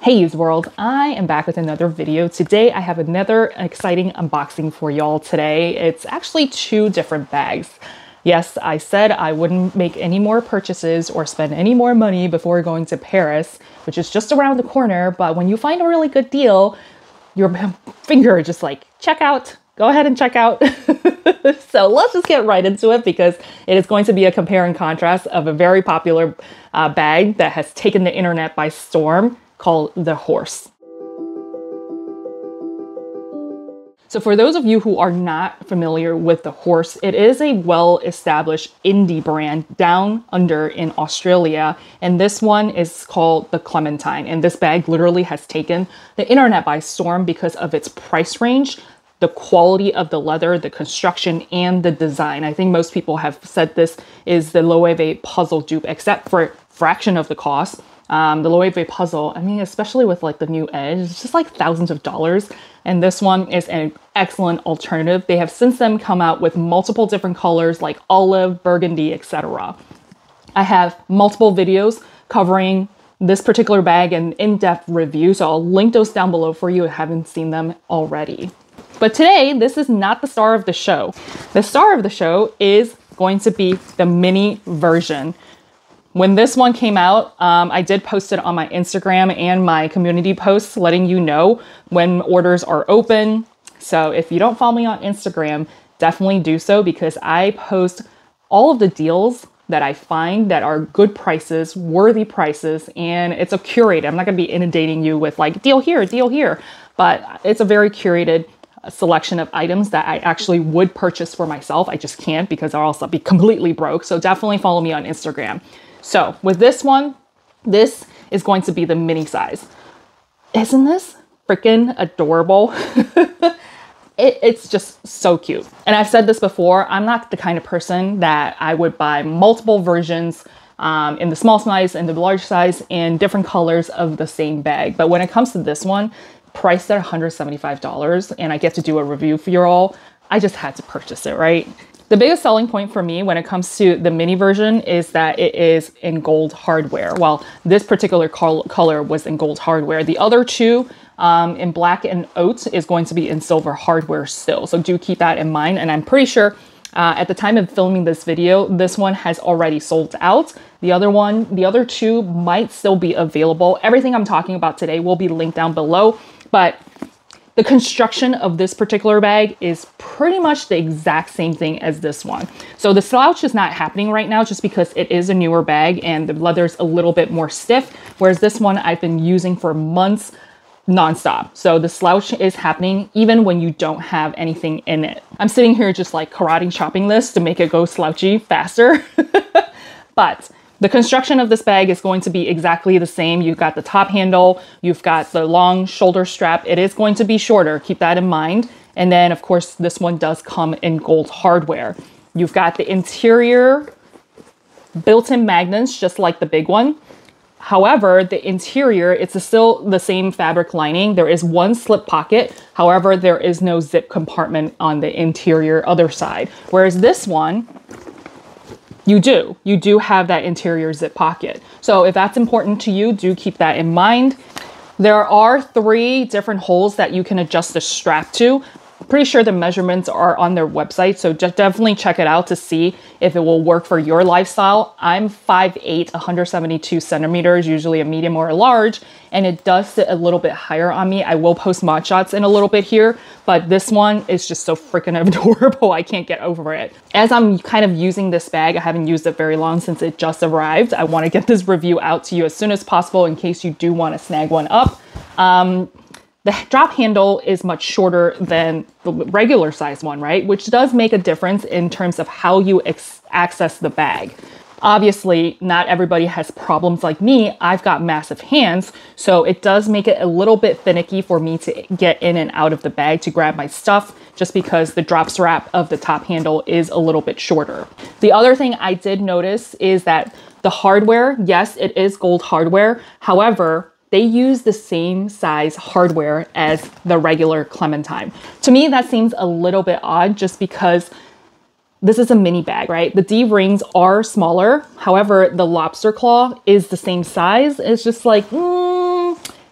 Hey Used World, I am back with another video. Today I have another exciting unboxing for y'all today. It's actually two different bags. Yes, I said I wouldn't make any more purchases or spend any more money before going to Paris, which is just around the corner, but when you find a really good deal, your finger just like, check out, go ahead and check out. So let's just get right into it because it is going to be a compare and contrast of a very popular bag that has taken the internet by storm, called the Horse. So for those of you who are not familiar with the Horse, it is a well-established indie brand down under in Australia. And this one is called the Clementine. And this bag literally has taken the internet by storm because of its price range, the quality of the leather, the construction, and the design. I think most people have said this is the Loewe puzzle dupe, except for a fraction of the cost. The Loewe puzzle, I mean, especially with like the new edge, it's just like thousands of dollars. And this one is an excellent alternative. They have since then come out with multiple different colors like olive, burgundy, etc. I have multiple videos covering this particular bag and in-depth review, so I'll link those down below for you if you haven't seen them already. But today, this is not the star of the show. The star of the show is going to be the mini version. When this one came out, I did post it on my Instagram and my community posts letting you know when orders are open. So if you don't follow me on Instagram, definitely do so because I post all of the deals that I find that are good prices, worthy prices, and it's a curated. I'm not going to be inundating you with like deal here, but it's a very curated selection of items that I actually would purchase for myself. I just can't because I'll also be completely broke. So definitely follow me on Instagram. So with this one, this is going to be the mini size. Isn't this freaking adorable? It's just so cute. And I've said this before, I'm not the kind of person that I would buy multiple versions in the small size and the large size in different colors of the same bag. But when it comes to this one, priced at $175, and I get to do a review for you all, I just had to purchase it, right? The biggest selling point for me when it comes to the mini version is that it is in gold hardware. Well, this particular color was in gold hardware. The other two in black and oat is going to be in silver hardware still. So do keep that in mind. And I'm pretty sure at the time of filming this video, this one has already sold out. The other two might still be available. Everything I'm talking about today will be linked down below, but the construction of this particular bag is pretty much the exact same thing as this one. So the slouch is not happening right now just because it is a newer bag and the leather's a little bit more stiff, whereas this one I've been using for months nonstop. So the slouch is happening even when you don't have anything in it. I'm sitting here just like karate chopping this to make it go slouchy faster. But the construction of this bag is going to be exactly the same. You've got the top handle, you've got the long shoulder strap. It is going to be shorter, keep that in mind. And then of course, this one does come in gold hardware. You've got the interior built-in magnets, just like the big one. However, the interior, it's still the same fabric lining. There is one slip pocket. However, there is no zip compartment on the interior other side. Whereas this one, you do have that interior zip pocket. So if that's important to you, do keep that in mind. There are 3 different holes that you can adjust the strap to. Pretty sure the measurements are on their website, so just definitely check it out to see if it will work for your lifestyle. I'm 5'8", 172 centimeters, usually a medium or a large, and it does sit a little bit higher on me. I will post mod shots in a little bit here, but this one is just so freaking adorable. I can't get over it. As I'm kind of using this bag, I haven't used it very long since it just arrived. I want to get this review out to you as soon as possible in case you do want to snag one up. The drop handle is much shorter than the regular size one, right? Which does make a difference in terms of how you access the bag. Obviously, not everybody has problems like me. I've got massive hands, so it does make it a little bit finicky for me to get in and out of the bag to grab my stuff, just because the drop strap of the top handle is a little bit shorter. The other thing I did notice is that the hardware, yes, it is gold hardware. However, they use the same size hardware as the regular Clementine. To me, that seems a little bit odd just because this is a mini bag, right? The D rings are smaller. However, the lobster claw is the same size. It's just like,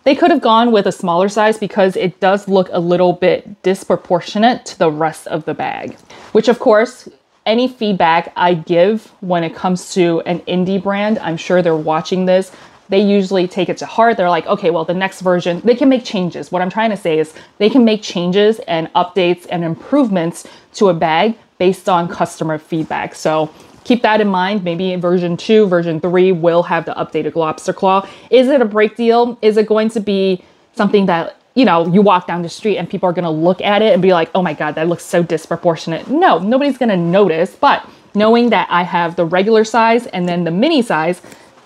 They could have gone with a smaller size because it does look a little bit disproportionate to the rest of the bag, which of course, any feedback I give when it comes to an indie brand, I'm sure they're watching this. They usually take it to heart. They're like, okay, well, the next version, they can make changes. What I'm trying to say is they can make changes and updates and improvements to a bag based on customer feedback. So keep that in mind. Maybe version 2, version 3 will have the updated lobster claw. Is it a break deal? Is it going to be something that, you know, you walk down the street and people are going to look at it and be like, oh my God, that looks so disproportionate? No, nobody's going to notice. But knowing that I have the regular size and then the mini size,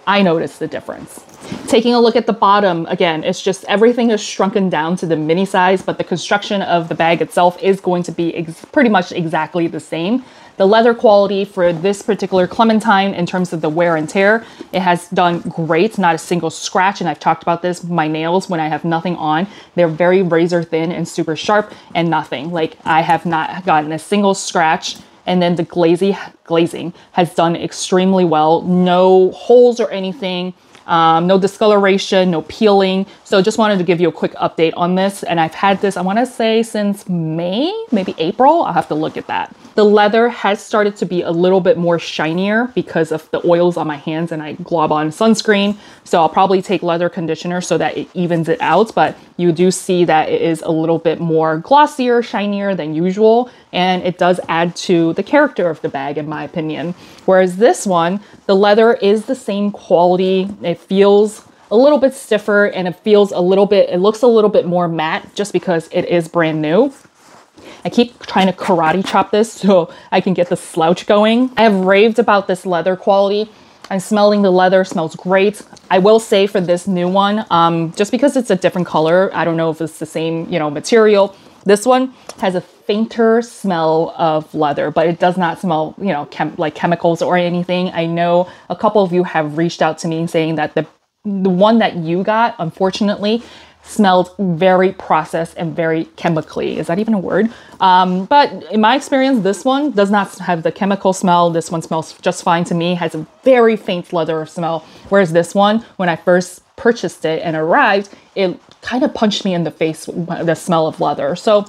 I noticed the difference. Taking a look at the bottom, again, it's just everything is shrunken down to the mini size, but the construction of the bag itself is going to be pretty much exactly the same. The leather quality for this particular Clementine in terms of the wear and tear, it has done great, not a single scratch. And I've talked about this, my nails, when I have nothing on, they're very razor thin and super sharp and nothing. Like I have not gotten a single scratch. And then the glazing has done extremely well. No holes or anything, no discoloration, no peeling. So just wanted to give you a quick update on this. And I've had this, I want to say since May, maybe April. I'll have to look at that. The leather has started to be a little bit more shinier because of the oils on my hands and I glob on sunscreen. So I'll probably take leather conditioner so that it evens it out. But you do see that it is a little bit more glossier, shinier than usual. And it does add to the character of the bag, in my opinion. Whereas this one, the leather is the same quality. It feels a little bit stiffer and it feels a little bit, it looks a little bit more matte just because it is brand new. I keep trying to karate chop this so I can get the slouch going. I have raved about this leather quality. I'm smelling the leather, smells great. I will say for this new one, just because it's a different color, I don't know if it's the same, you know, material. This one has a fainter smell of leather, but it does not smell, you know, like chemicals or anything. I know a couple of you have reached out to me saying that the one that you got, unfortunately, smelled very processed and very chemically. Is that even a word? But in my experience, this one does not have the chemical smell. This one smells just fine to me, has a very faint leather smell. Whereas this one, when I first purchased it and arrived, it kind of punched me in the face, the smell of leather. So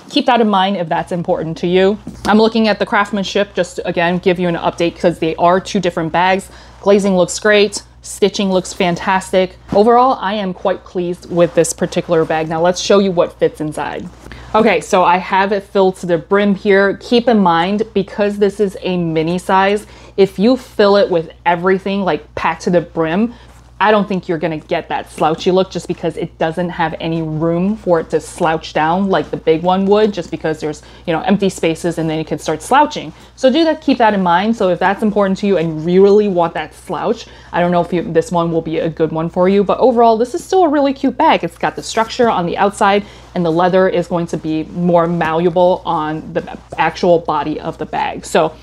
keep that in mind if that's important to you. I'm looking at the craftsmanship, just to, again, give you an update because they are two different bags. Glazing looks great. Stitching looks fantastic. Overall, I am quite pleased with this particular bag. Now let's show you what fits inside. Okay, so I have it filled to the brim here. Keep in mind, because this is a mini size, if you fill it with everything like packed to the brim, I don't think you're gonna get that slouchy look just because it doesn't have any room for it to slouch down like the big one would, just because there's, you know, empty spaces and then you can start slouching. So keep that in mind. So if that's important to you and you really want that slouch, I don't know if this one will be a good one for you, but overall, this is still a really cute bag. It's got the structure on the outside and the leather is going to be more malleable on the actual body of the bag. So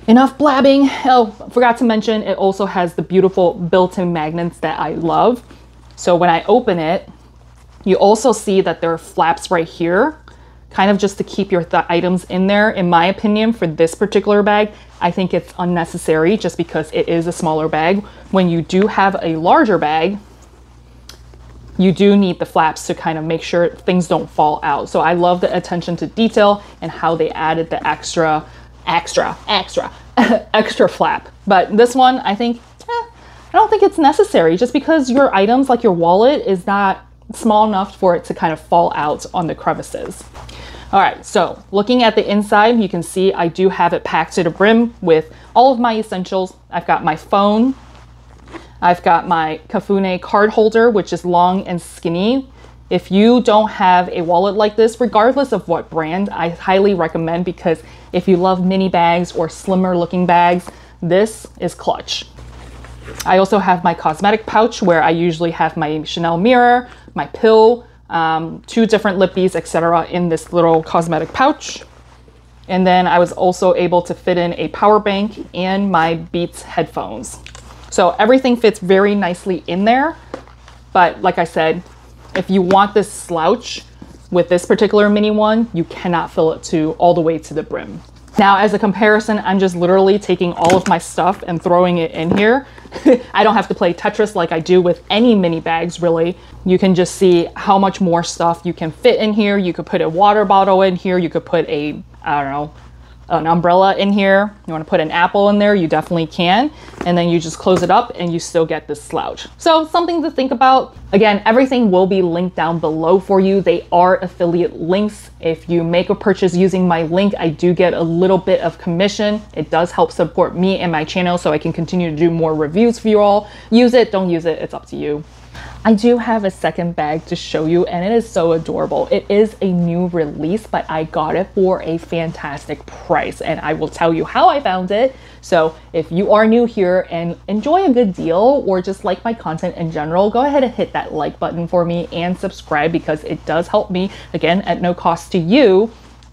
enough blabbing. Oh, forgot to mention, it also has the beautiful built-in magnets that I love. So when I open it, you also see that there are flaps right here, kind of just to keep your items in there. In my opinion, for this particular bag, I think it's unnecessary just because it is a smaller bag. When you do have a larger bag, you do need the flaps to kind of make sure things don't fall out. So I love the attention to detail and how they added the extra flap. But this one, I think, I don't think it's necessary just because your items, like your wallet, is not small enough for it to kind of fall out on the crevices. All right, so looking at the inside, you can see I do have it packed to the brim with all of my essentials. I've got my phone. I've got my Kitsune card holder, which is long and skinny. If you don't have a wallet like this, regardless of what brand, I highly recommend, because if you love mini bags or slimmer looking bags, this is clutch. I also have my cosmetic pouch where I usually have my Chanel mirror, my pill, 2 different lippies, etc. in this little cosmetic pouch. And then I was also able to fit in a power bank and my Beats headphones. So everything fits very nicely in there. But like I said, if you want this slouch with this particular mini one, you cannot fill it all the way to the brim. Now, as a comparison, I'm just literally taking all of my stuff and throwing it in here. I don't have to play Tetris like I do with any mini bags, really. You can just see how much more stuff you can fit in here. You could put a water bottle in here. You could put a, I don't know, an umbrella in here. You want to put an apple in there, you definitely can. And then you just close it up and you still get this slouch. So something to think about. Again, everything will be linked down below for you. They are affiliate links. If you make a purchase using my link, I do get a little bit of commission. It does help support me and my channel so I can continue to do more reviews for you all. Use it, don't use it, it's up to you. I do have a second bag to show you, and it is so adorable. It is a new release, but I got it for a fantastic price, and I will tell you how I found it. So if you are new here and enjoy a good deal or just like my content in general, go ahead and hit that like button for me and subscribe, because it does help me, again, at no cost to you,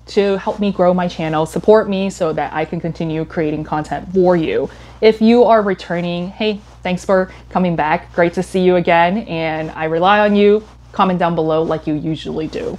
to help me grow my channel, support me so that I can continue creating content for you. If you are returning, hey, thanks for coming back. Great to see you again, and I rely on you. Comment down below like you usually do.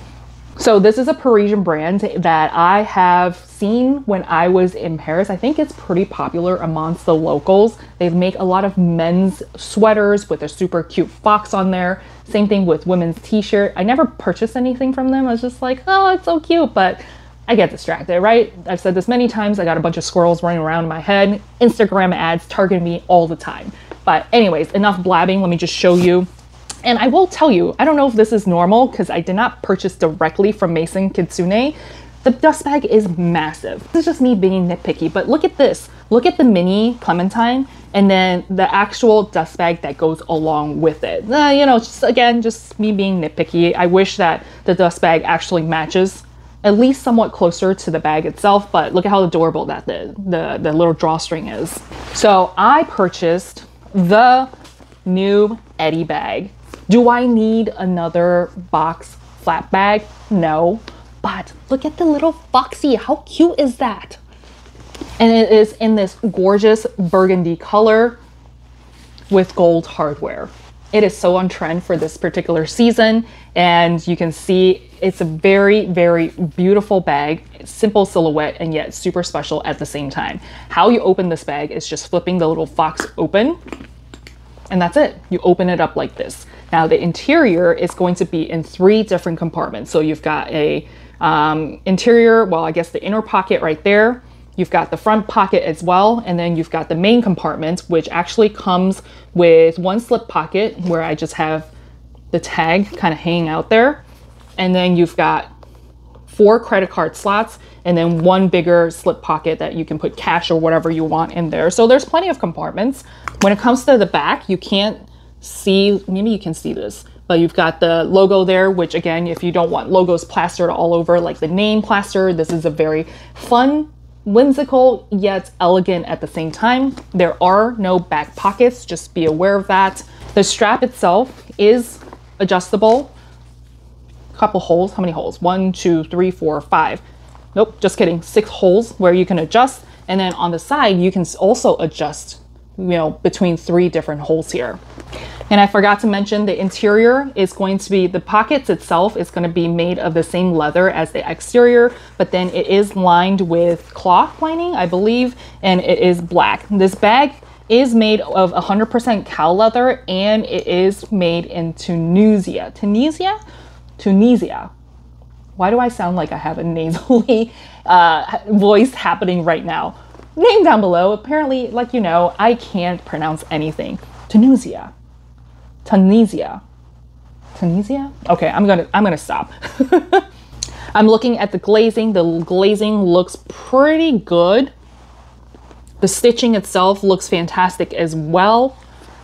So this is a Parisian brand that I have seen when I was in Paris. I think it's pretty popular amongst the locals. They make a lot of men's sweaters with a super cute fox on there. Same thing with women's t-shirt. I never purchased anything from them. I was just like, oh, it's so cute, but I get distracted, right? I've said this many times. I got a bunch of squirrels running around in my head. Instagram ads target me all the time. But anyways, enough blabbing. Let me just show you. And I will tell you, I don't know if this is normal because I did not purchase directly from Maison Kitsune. The dust bag is massive. This is just me being nitpicky, but look at this. Look at the mini Clementine and then the actual dust bag that goes along with it. You know, just again, just me being nitpicky. I wish that the dust bag actually matches at least somewhat closer to the bag itself, but look at how adorable that the little drawstring is. So I purchased the new Edie bag. Do I need another box flat bag? No, but look at the little foxy. How cute is that? And it is in this gorgeous burgundy color with gold hardware. It is so on trend for this particular season, and you can see it's a very, very beautiful bag. Simple silhouette and yet super special at the same time. How you open this bag is just flipping the little fox open, and that's it. You open it up like this. Now the interior is going to be in 3 different compartments. So you've got a interior, well, I guess the inner pocket right there. You've got the front pocket as well, and then you've got the main compartment, which actually comes with 1 slip pocket where I just have the tag kind of hanging out there. And then you've got 4 credit card slots and then 1 bigger slip pocket that you can put cash or whatever you want in there. So there's plenty of compartments. When it comes to the back, you can't see, maybe you can see this, but you've got the logo there, which again, if you don't want logos plastered all over like the name plaster, this is a very fun, whimsical yet elegant at the same time. There are no back pockets, just be aware of that. The strap itself is adjustable. Couple holes. How many holes? 1, 2, 3, 4, 5. Nope, just kidding. 6 holes where you can adjust. And then on the side, you can also adjust, you know, between 3 different holes here. And I forgot to mention the interior is going to be, the pockets itself is going to be made of the same leather as the exterior, but then it is lined with cloth lining, I believe, and it is black. This bag is made of 100% cow leather, and it is made in Tunisia. Tunisia. Why do I sound like I have a nasally voice happening right now? Name down below. Apparently, like you know, I can't pronounce anything. Tunisia. Okay, I'm gonna stop. I'm looking at the glazing. The glazing looks pretty good. The stitching itself looks fantastic as well.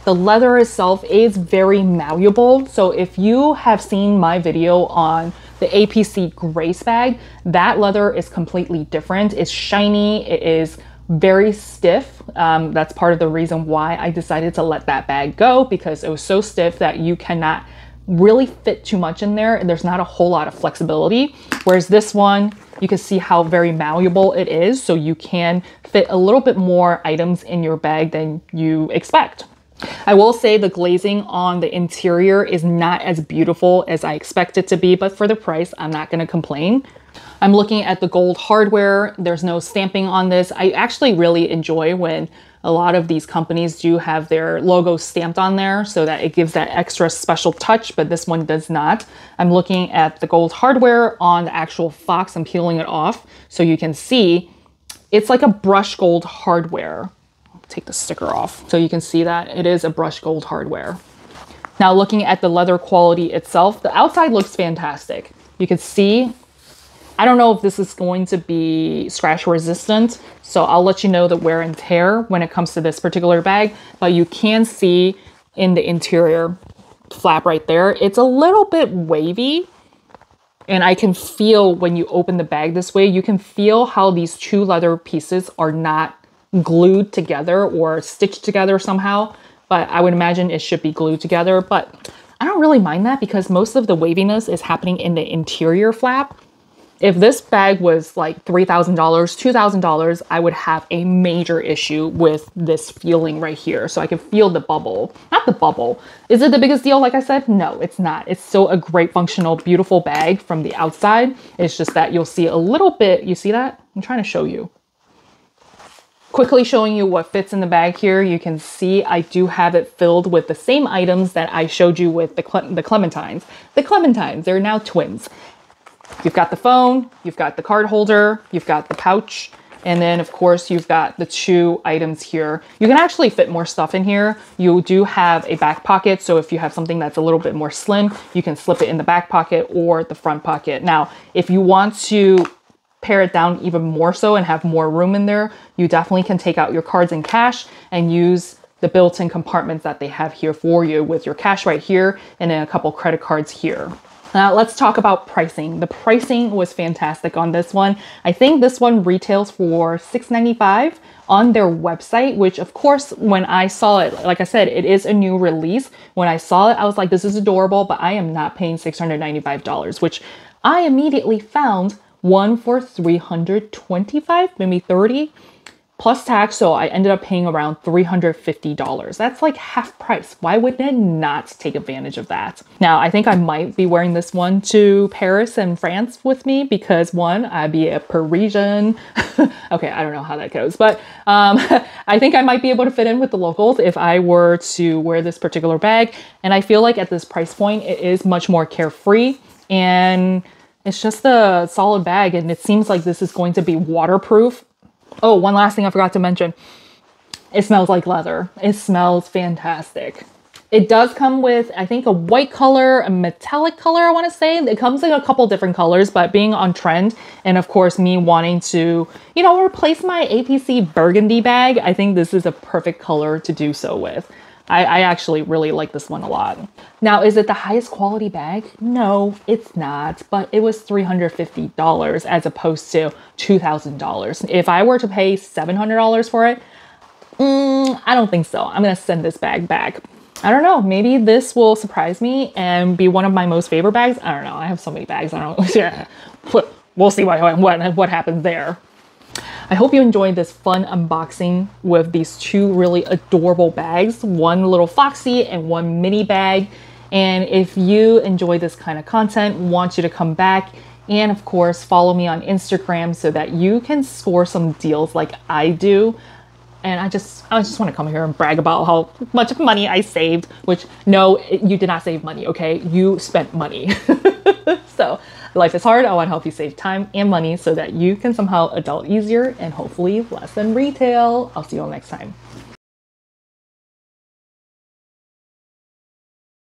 The leather itself is very malleable. So if you have seen my video on the APC Grace bag, that leather is completely different. It's shiny, it is very stiff. That's part of the reason why I decided to let that bag go, because it was so stiff that you cannot really fit too much in there and there's not a whole lot of flexibility. Whereas this one, you can see how very malleable it is, so you can fit a little bit more items in your bag than you expect. I will say the glazing on the interior is not as beautiful as I expect it to be, but for the price, I'm not going to complain. I'm looking at the gold hardware. There's no stamping on this. I actually really enjoy when a lot of these companies do have their logo stamped on there so that it gives that extra special touch, but this one does not. I'm looking at the gold hardware on the actual Fox. I'm peeling it off so you can see it's like a brush gold hardware. I'll take the sticker off so you can see that it is a brush gold hardware. Now looking at the leather quality itself, the outside looks fantastic. You can see, I don't know if this is going to be scratch resistant, so I'll let you know the wear and tear when it comes to this particular bag, but you can see in the interior flap right there, it's a little bit wavy, and I can feel when you open the bag this way, you can feel how these two leather pieces are not glued together or stitched together somehow, but I would imagine it should be glued together, but I don't really mind that because most of the waviness is happening in the interior flap. If this bag was like $3,000, $2,000, I would have a major issue with this feeling right here. So I can feel the bubble, not the bubble. Is it the biggest deal? Like I said, no, it's not. It's still a great functional, beautiful bag from the outside. It's just that you'll see a little bit, you see that? I'm trying to show you. Quickly showing you what fits in the bag here. You can see I do have it filled with the same items that I showed you with the Clementines. The Clementines, they're now twins. You've got the phone, you've got the card holder, you've got the pouch, and then of course you've got the two items here. You can actually fit more stuff in here. You do have a back pocket, so if you have something that's a little bit more slim, you can slip it in the back pocket or the front pocket. Now, if you want to pare it down even more so and have more room in there, you definitely can take out your cards and cash and use the built-in compartments that they have here for you with your cash right here and then a couple credit cards here. Now let's talk about pricing. The pricing was fantastic on this one. I think this one retails for $6.95 on their website, which of course, when I saw it, like I said, it is a new release. When I saw it, I was like, this is adorable, but I am not paying $695, which I immediately found one for $325, maybe $30. Plus tax, so I ended up paying around $350. That's like half price. Why wouldn't it not take advantage of that? Now, I think I might be wearing this one to Paris and France with me because one, I'd be a Parisian. Okay, I don't know how that goes, but I think I might be able to fit in with the locals if I were to wear this particular bag. And I feel like at this price point, it is much more carefree and it's just a solid bag. And it seems like this is going to be waterproof. Oh, one last thing I forgot to mention. It smells like leather. It smells fantastic. It does come with, I think, a white color, a metallic color, I want to say. It comes in a couple different colors, but being on trend, and of course, me wanting to, you know, replace my APC burgundy bag, I think this is a perfect color to do so with. I actually really like this one a lot. Now, is it the highest quality bag? No, it's not, but it was $350 as opposed to $2,000. If I were to pay $700 for it, I don't think so. I'm gonna send this bag back. I don't know, maybe this will surprise me and be one of my most favorite bags. I don't know, I have so many bags, I don't know. We'll see what happens there. I hope you enjoyed this fun unboxing with these two really adorable bags, one little foxy and one mini bag. And if you enjoy this kind of content, want you to come back and of course follow me on Instagram so that you can score some deals like I do. And I just want to come here and brag about how much money I saved, which no, you did not save money, okay? You spent money. So life is hard. I want to help you save time and money so that you can somehow adult easier and hopefully less than retail. I'll see you all next time.